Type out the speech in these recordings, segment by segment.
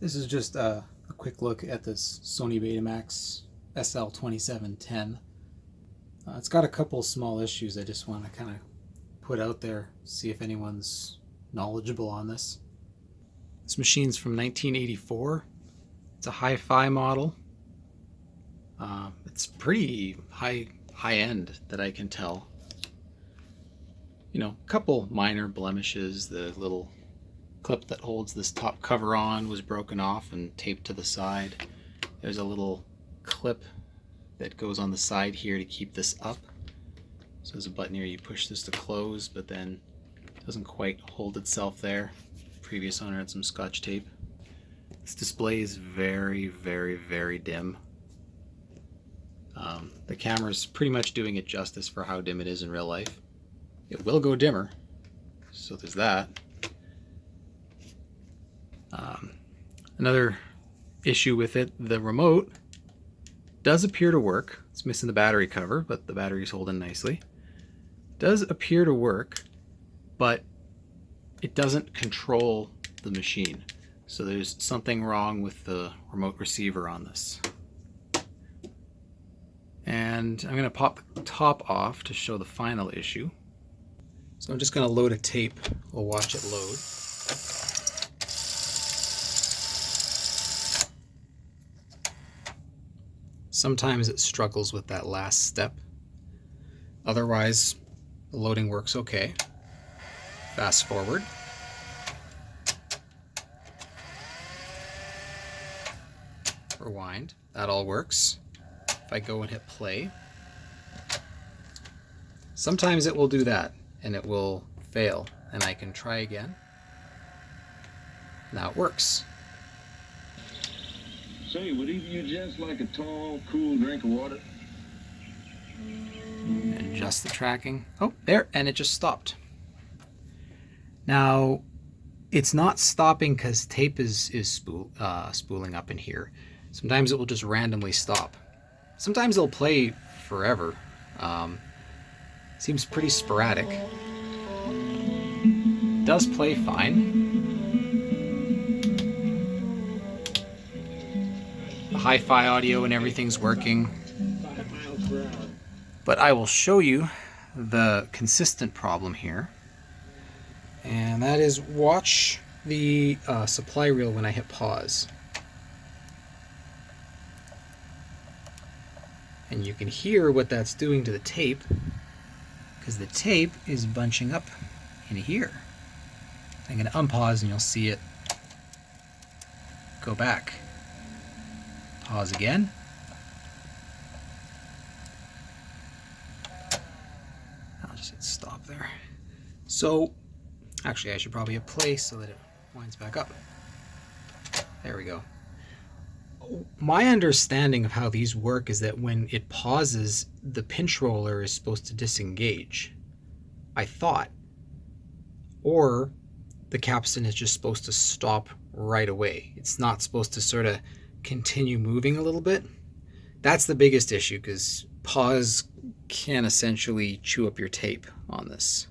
This is just a quick look at this Sony Betamax SL-2710. It's got a couple small issues I just want to kind of put out there, see if anyone's knowledgeable on this. This machine's from 1984. It's a hi-fi model. It's pretty high end that I can tell. You know, a couple minor blemishes. The little clip that holds this top cover on was broken off and taped to the side. There's a little clip that goes on the side here to keep this up. So there's a button here, you push this to close, but then it doesn't quite hold itself there. Previous owner had some Scotch tape. This display is very, very, very dim. The camera's pretty much doing it justice for how dim it is in real life. It will go dimmer, so there's that. Another issue with it, the remote does appear to work. It's missing the battery cover, but the battery's holding nicely. Does appear to work, but it doesn't control the machine. So there's something wrong with the remote receiver on this. And I'm going to pop the top off to show the final issue. So I'm just going to load a tape. We'll watch it load. Sometimes it struggles with that last step. Otherwise, the loading works okay. Fast forward. Rewind. That all works. If I go and hit play, sometimes it will do that and it will fail, and I can try again. Now it works. Say, would you just like a tall, cool drink of water? Adjust the tracking. Oh, there, and it just stopped. Now, it's not stopping because tape is spooling up in here. Sometimes it will just randomly stop. Sometimes it'll play forever. Seems pretty sporadic. Does play fine. The hi-fi audio and everything's working. But I will show you the consistent problem here. And that is, watch the supply reel when I hit pause. And you can hear what that's doing to the tape, because the tape is bunching up in here. I'm going to unpause and you'll see it go back. Pause again. I'll just hit stop there. So, actually I should probably hit play so that it winds back up. There we go. My understanding of how these work is that when it pauses, the pinch roller is supposed to disengage, I thought. Or the capstan is just supposed to stop right away. It's not supposed to sort of continue moving a little bit. That's the biggest issue, because pause can essentially chew up your tape on this.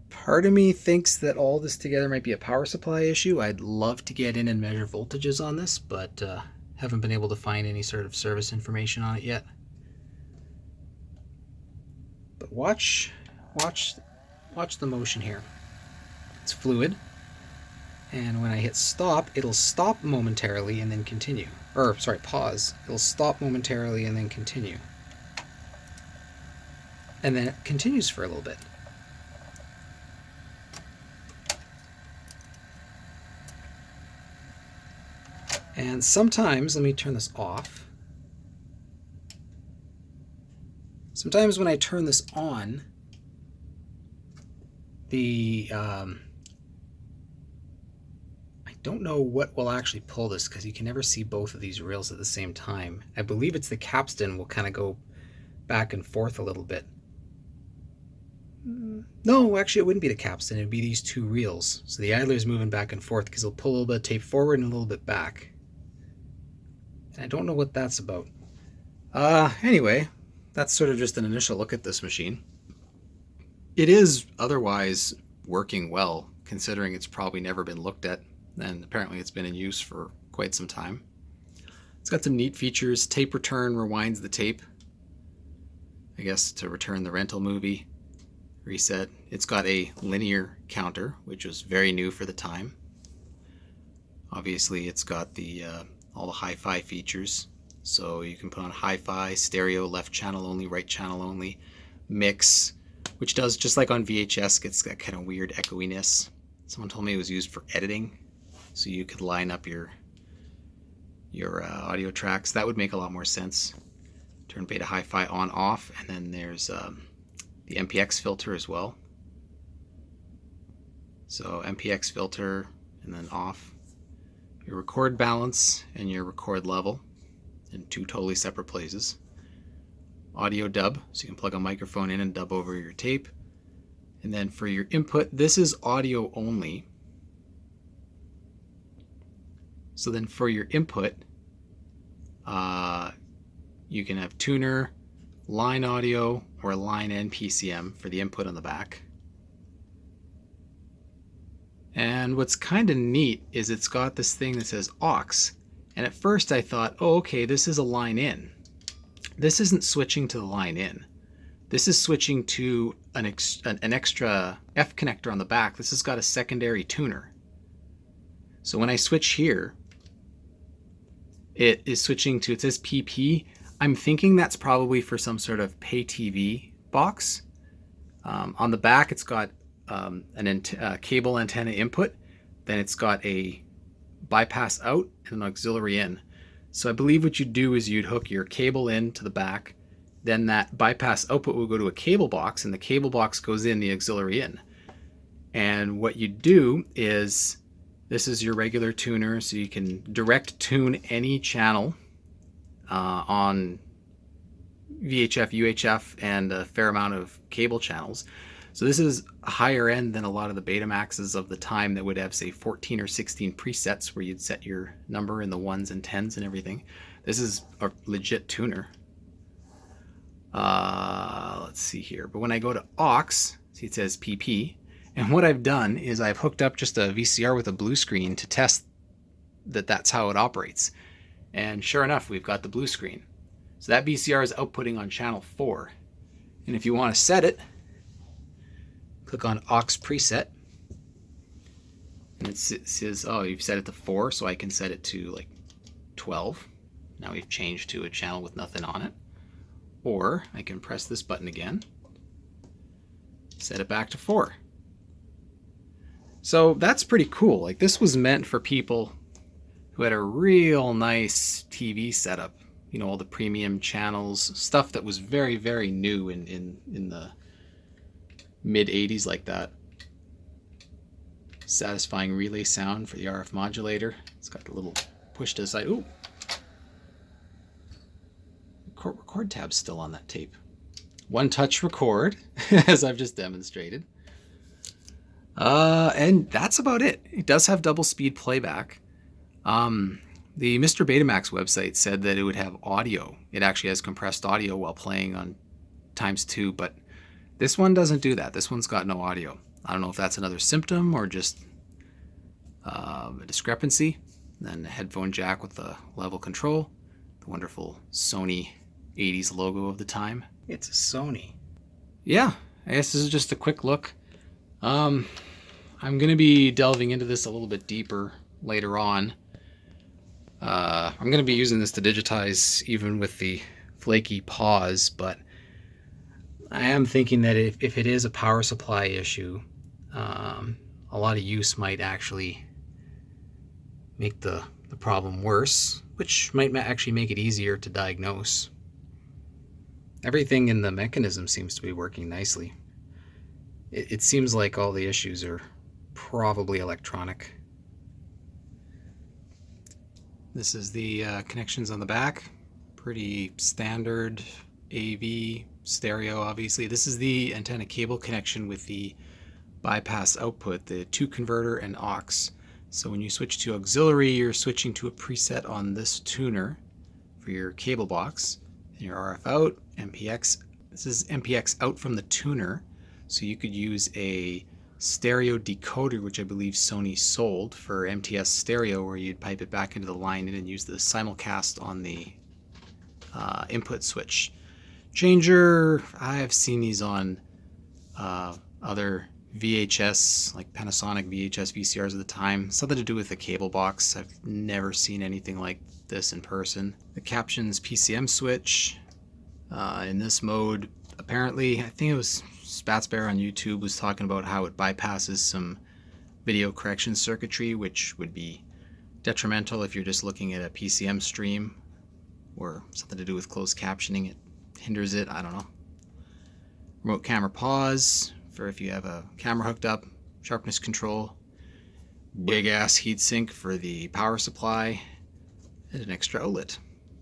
Part of me thinks that all this together might be a power supply issue. I'd love to get in and measure voltages on this, but haven't been able to find any sort of service information on it yet. But watch the motion here. It's fluid, and when I hit stop, it'll stop momentarily and then continue. Or, sorry, pause. It'll stop momentarily and then continue. And then it continues for a little bit. And sometimes, let me turn this off. Sometimes when I turn this on, I don't know what will actually pull this, because you can never see both of these reels at the same time. I believe it's the capstan will kind of go back and forth a little bit. No, actually it wouldn't be the capstan, it'd be these two reels. So the idler's moving back and forth because it'll pull a little bit of tape forward and a little bit back. I don't know what that's about. Anyway, that's sort of just an initial look at this machine. It is otherwise working well, considering it's probably never been looked at and apparently it's been in use for quite some time. It's got some neat features. Tape return rewinds the tape, I guess, to return the rental movie. Reset. It's got a linear counter, which was very new for the time. Obviously, it's got the all the hi-fi features, so you can put on hi-fi, stereo, left channel only, right channel only, mix, which does, just like on VHS, gets that kind of weird echoiness. Someone told me it was used for editing, so you could line up your audio tracks. That would make a lot more sense. Turn beta hi-fi on off, and then there's the MPX filter as well. So MPX filter and then off. Your record balance and your record level in two totally separate places. Audio dub, so you can plug a microphone in and dub over your tape. And then for your input, this is audio only. So then for your input, you can have tuner, line audio, or line and PCM for the input on the back. And what's kind of neat is it's got this thing that says aux. And at first I thought, oh, okay, this is a line in. This isn't switching to the line in. This is switching to an extra F connector on the back. This has got a secondary tuner. So when I switch here, it is switching to, it says PP. I'm thinking that's probably for some sort of pay TV box. On the back, it's got cable antenna input. Then it's got a bypass out and an auxiliary in. So I believe what you'd do is you'd hook your cable in to the back. Then that bypass output will go to a cable box, and the cable box goes in the auxiliary in. And what you do is, this is your regular tuner, so you can direct tune any channel on VHF, UHF, and a fair amount of cable channels. So this is higher end than a lot of the Betamaxes of the time that would have, say, 14 or 16 presets where you'd set your number in the 1s and 10s and everything. This is a legit tuner. Let's see here. But when I go to aux, see it says PP. And what I've done is I've hooked up just a VCR with a blue screen to test that that's how it operates. And sure enough, we've got the blue screen. So that VCR is outputting on channel 4. And if you want to set it, click on aux preset. And it says, oh, you've set it to 4, so I can set it to like 12. Now we've changed to a channel with nothing on it. Or I can press this button again, set it back to 4. So that's pretty cool. Like, this was meant for people who had a real nice TV setup. You know, all the premium channels, stuff that was very, very new in the mid 80s like that. Satisfying relay sound for the RF modulator. It's got a little push to the side. Ooh. Record tab's still on that tape. One touch record, as I've just demonstrated. And that's about it. It does have double speed playback. The Mr. Betamax website said that it would have audio. It actually has compressed audio while playing on ×2, but this one doesn't do that. This one's got no audio. I don't know if that's another symptom or just a discrepancy. Then the headphone jack with the level control. The wonderful Sony 80s logo of the time. It's a Sony. Yeah, I guess this is just a quick look. I'm going to be delving into this a little bit deeper later on. I'm going to be using this to digitize even with the flaky pause, but I am thinking that if it is a power supply issue, a lot of use might actually make the problem worse, which might actually make it easier to diagnose. Everything in the mechanism seems to be working nicely. It seems like all the issues are probably electronic. This is the connections on the back. Pretty standard AV stereo, obviously. This is the antenna cable connection with the bypass output, the 2 converter and aux. So when you switch to auxiliary, you're switching to a preset on this tuner for your cable box. And your RF out, MPX. This is MPX out from the tuner. So you could use a stereo decoder, which I believe Sony sold for MTS stereo, where you'd pipe it back into the line and use the simulcast on the input switch changer. I've seen these on other VHS, like Panasonic VHS VCRs at the time. Something to do with the cable box. I've never seen anything like this in person. The captions PCM switch. In this mode, apparently, I think it was Spatsbear on YouTube was talking about how it bypasses some video correction circuitry, which would be detrimental if you're just looking at a PCM stream, or something to do with closed captioning. It hinders it, I don't know. Remote camera pause for if you have a camera hooked up. Sharpness control. Big ass heatsink for the power supply. And an extra outlet,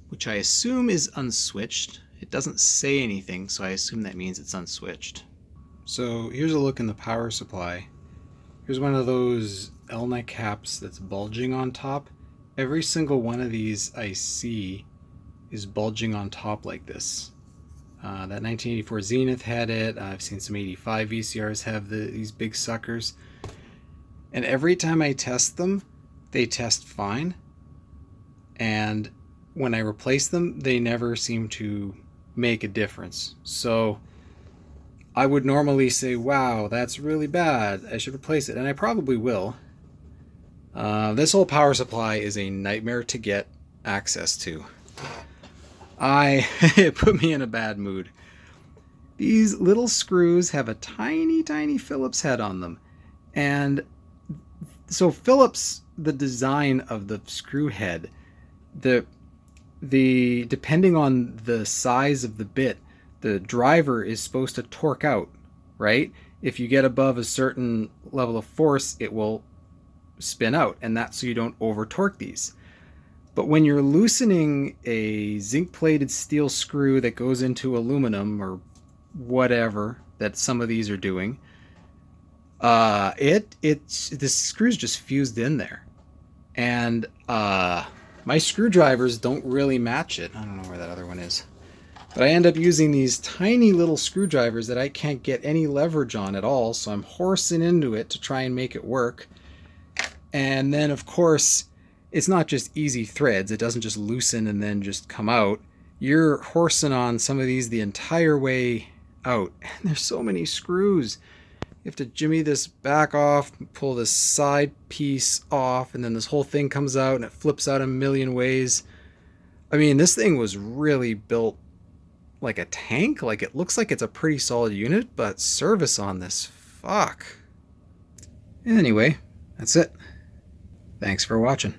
which I assume is unswitched. It doesn't say anything, so I assume that means it's unswitched. So here's a look in the power supply. Here's one of those L-neck caps that's bulging on top. Every single one of these I see is bulging on top like this. That 1984 Zenith had it. I've seen some 85 VCRs have these big suckers. And every time I test them, they test fine. And when I replace them, they never seem to make a difference. So I would normally say, wow, that's really bad, I should replace it, and I probably will. This whole power supply is a nightmare to get access to. It put me in a bad mood. These little screws have a tiny, tiny Phillips head on them. And so Phillips, the design of the screw head, depending on the size of the bit, the driver is supposed to torque out, right? If you get above a certain level of force, it will spin out, and that's so you don't over torque these. But when you're loosening a zinc-plated steel screw that goes into aluminum or whatever that some of these are doing, the screw's just fused in there, and my screwdrivers don't really match it. I don't know where that other one is. But I end up using these tiny little screwdrivers that I can't get any leverage on at all, so I'm horsing into it to try and make it work. And then, of course, it's not just easy threads. It doesn't just loosen and then just come out. You're horsing on some of these the entire way out. And there's so many screws. You have to jimmy this back off, pull this side piece off, and then this whole thing comes out and it flips out a million ways. I mean, this thing was really built like a tank. Like, it looks like it's a pretty solid unit, but service on this, fuck. Anyway, that's it. Thanks for watching.